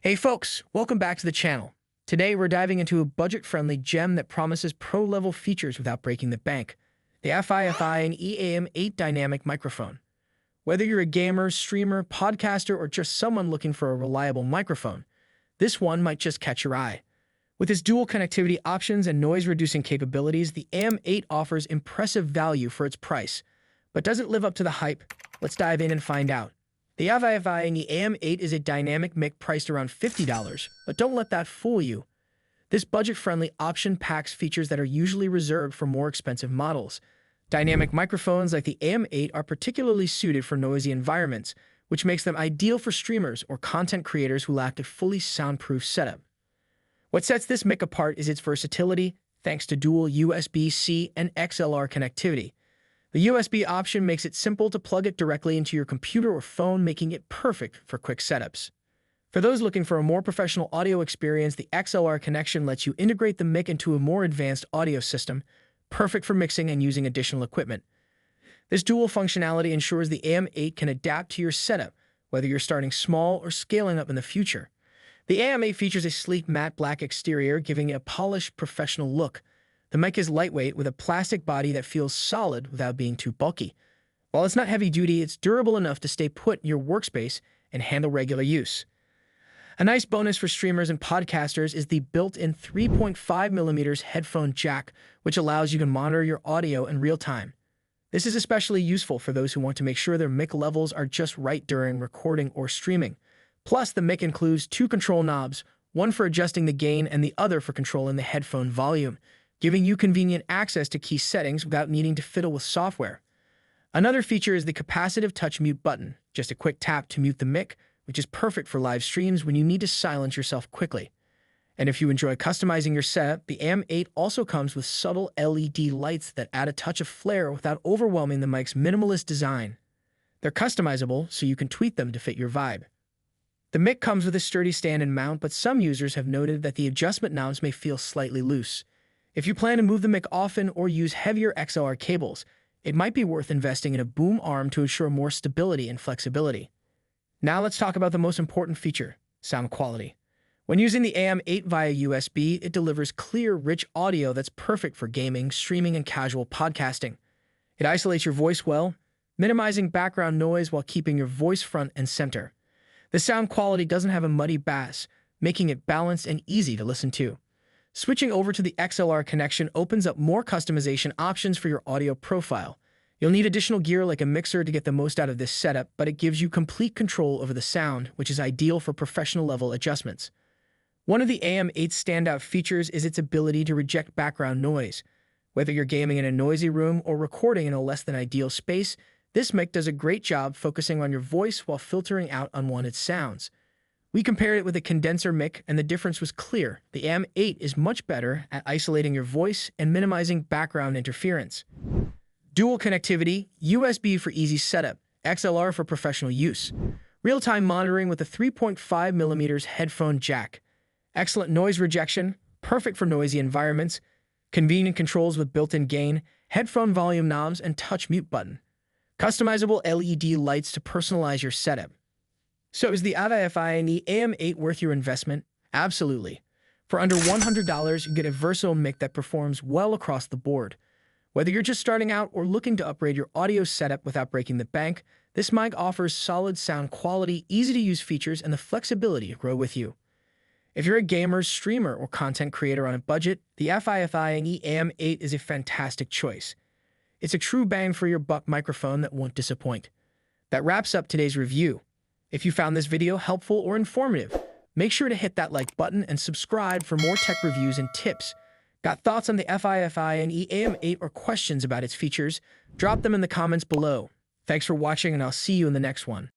Hey folks, welcome back to the channel. Today we're diving into a budget-friendly gem that promises pro-level features without breaking the bank. The FiFine AM8 dynamic microphone. Whether you're a gamer, streamer, podcaster, or just someone looking for a reliable microphone, this one might just catch your eye. With its dual connectivity options and noise-reducing capabilities, the AM8 offers impressive value for its price. But does it live up to the hype? Let's dive in and find out. The FiFine AM8 is a dynamic mic priced around $50, but don't let that fool you. This budget-friendly option packs features that are usually reserved for more expensive models. Dynamic microphones like the AM8 are particularly suited for noisy environments, which makes them ideal for streamers or content creators who lack a fully soundproof setup. What sets this mic apart is its versatility, thanks to dual USB-C and XLR connectivity. The USB option makes it simple to plug it directly into your computer or phone, making it perfect for quick setups. For those looking for a more professional audio experience, the XLR connection lets you integrate the mic into a more advanced audio system, perfect for mixing and using additional equipment. This dual functionality ensures the AM8 can adapt to your setup, whether you're starting small or scaling up in the future. The AM8 features a sleek matte black exterior, giving it a polished, professional look. The mic is lightweight with a plastic body that feels solid without being too bulky. While it's not heavy-duty, it's durable enough to stay put in your workspace and handle regular use. A nice bonus for streamers and podcasters is the built-in 3.5mm headphone jack, which allows you to monitor your audio in real time. This is especially useful for those who want to make sure their mic levels are just right during recording or streaming. Plus, the mic includes two control knobs, one for adjusting the gain and the other for controlling the headphone volume, giving you convenient access to key settings without needing to fiddle with software. Another feature is the capacitive touch mute button, just a quick tap to mute the mic, which is perfect for live streams when you need to silence yourself quickly. And if you enjoy customizing your setup, the AM8 also comes with subtle LED lights that add a touch of flair without overwhelming the mic's minimalist design. They're customizable, so you can tweak them to fit your vibe. The mic comes with a sturdy stand and mount, but some users have noted that the adjustment knobs may feel slightly loose. If you plan to move the mic often or use heavier XLR cables, it might be worth investing in a boom arm to ensure more stability and flexibility. Now let's talk about the most important feature, sound quality. When using the AM8 via USB, it delivers clear, rich audio that's perfect for gaming, streaming, and casual podcasting. It isolates your voice well, minimizing background noise while keeping your voice front and center. The sound quality doesn't have a muddy bass, making it balanced and easy to listen to. Switching over to the XLR connection opens up more customization options for your audio profile. You'll need additional gear like a mixer to get the most out of this setup, but it gives you complete control over the sound, which is ideal for professional-level adjustments. One of the AM8's standout features is its ability to reject background noise. Whether you're gaming in a noisy room or recording in a less-than-ideal space, this mic does a great job focusing on your voice while filtering out unwanted sounds. We compared it with a condenser mic, and the difference was clear. The AM8 is much better at isolating your voice and minimizing background interference. Dual connectivity, USB for easy setup, XLR for professional use. Real-time monitoring with a 3.5mm headphone jack. Excellent noise rejection, perfect for noisy environments. Convenient controls with built-in gain, headphone volume knobs, and touch mute button. Customizable LED lights to personalize your setup. So is the FiFine AM8 worth your investment? Absolutely. For under $100, you get a versatile mic that performs well across the board. Whether you're just starting out or looking to upgrade your audio setup without breaking the bank, this mic offers solid sound quality, easy-to-use features, and the flexibility to grow with you. If you're a gamer, streamer, or content creator on a budget, the FiFine AM8 is a fantastic choice. It's a true bang-for-your-buck microphone that won't disappoint. That wraps up today's review. If you found this video helpful or informative, make sure to hit that like button and subscribe for more tech reviews and tips. Got thoughts on the FiFine AM8 or questions about its features? Drop them in the comments below. Thanks for watching, and I'll see you in the next one.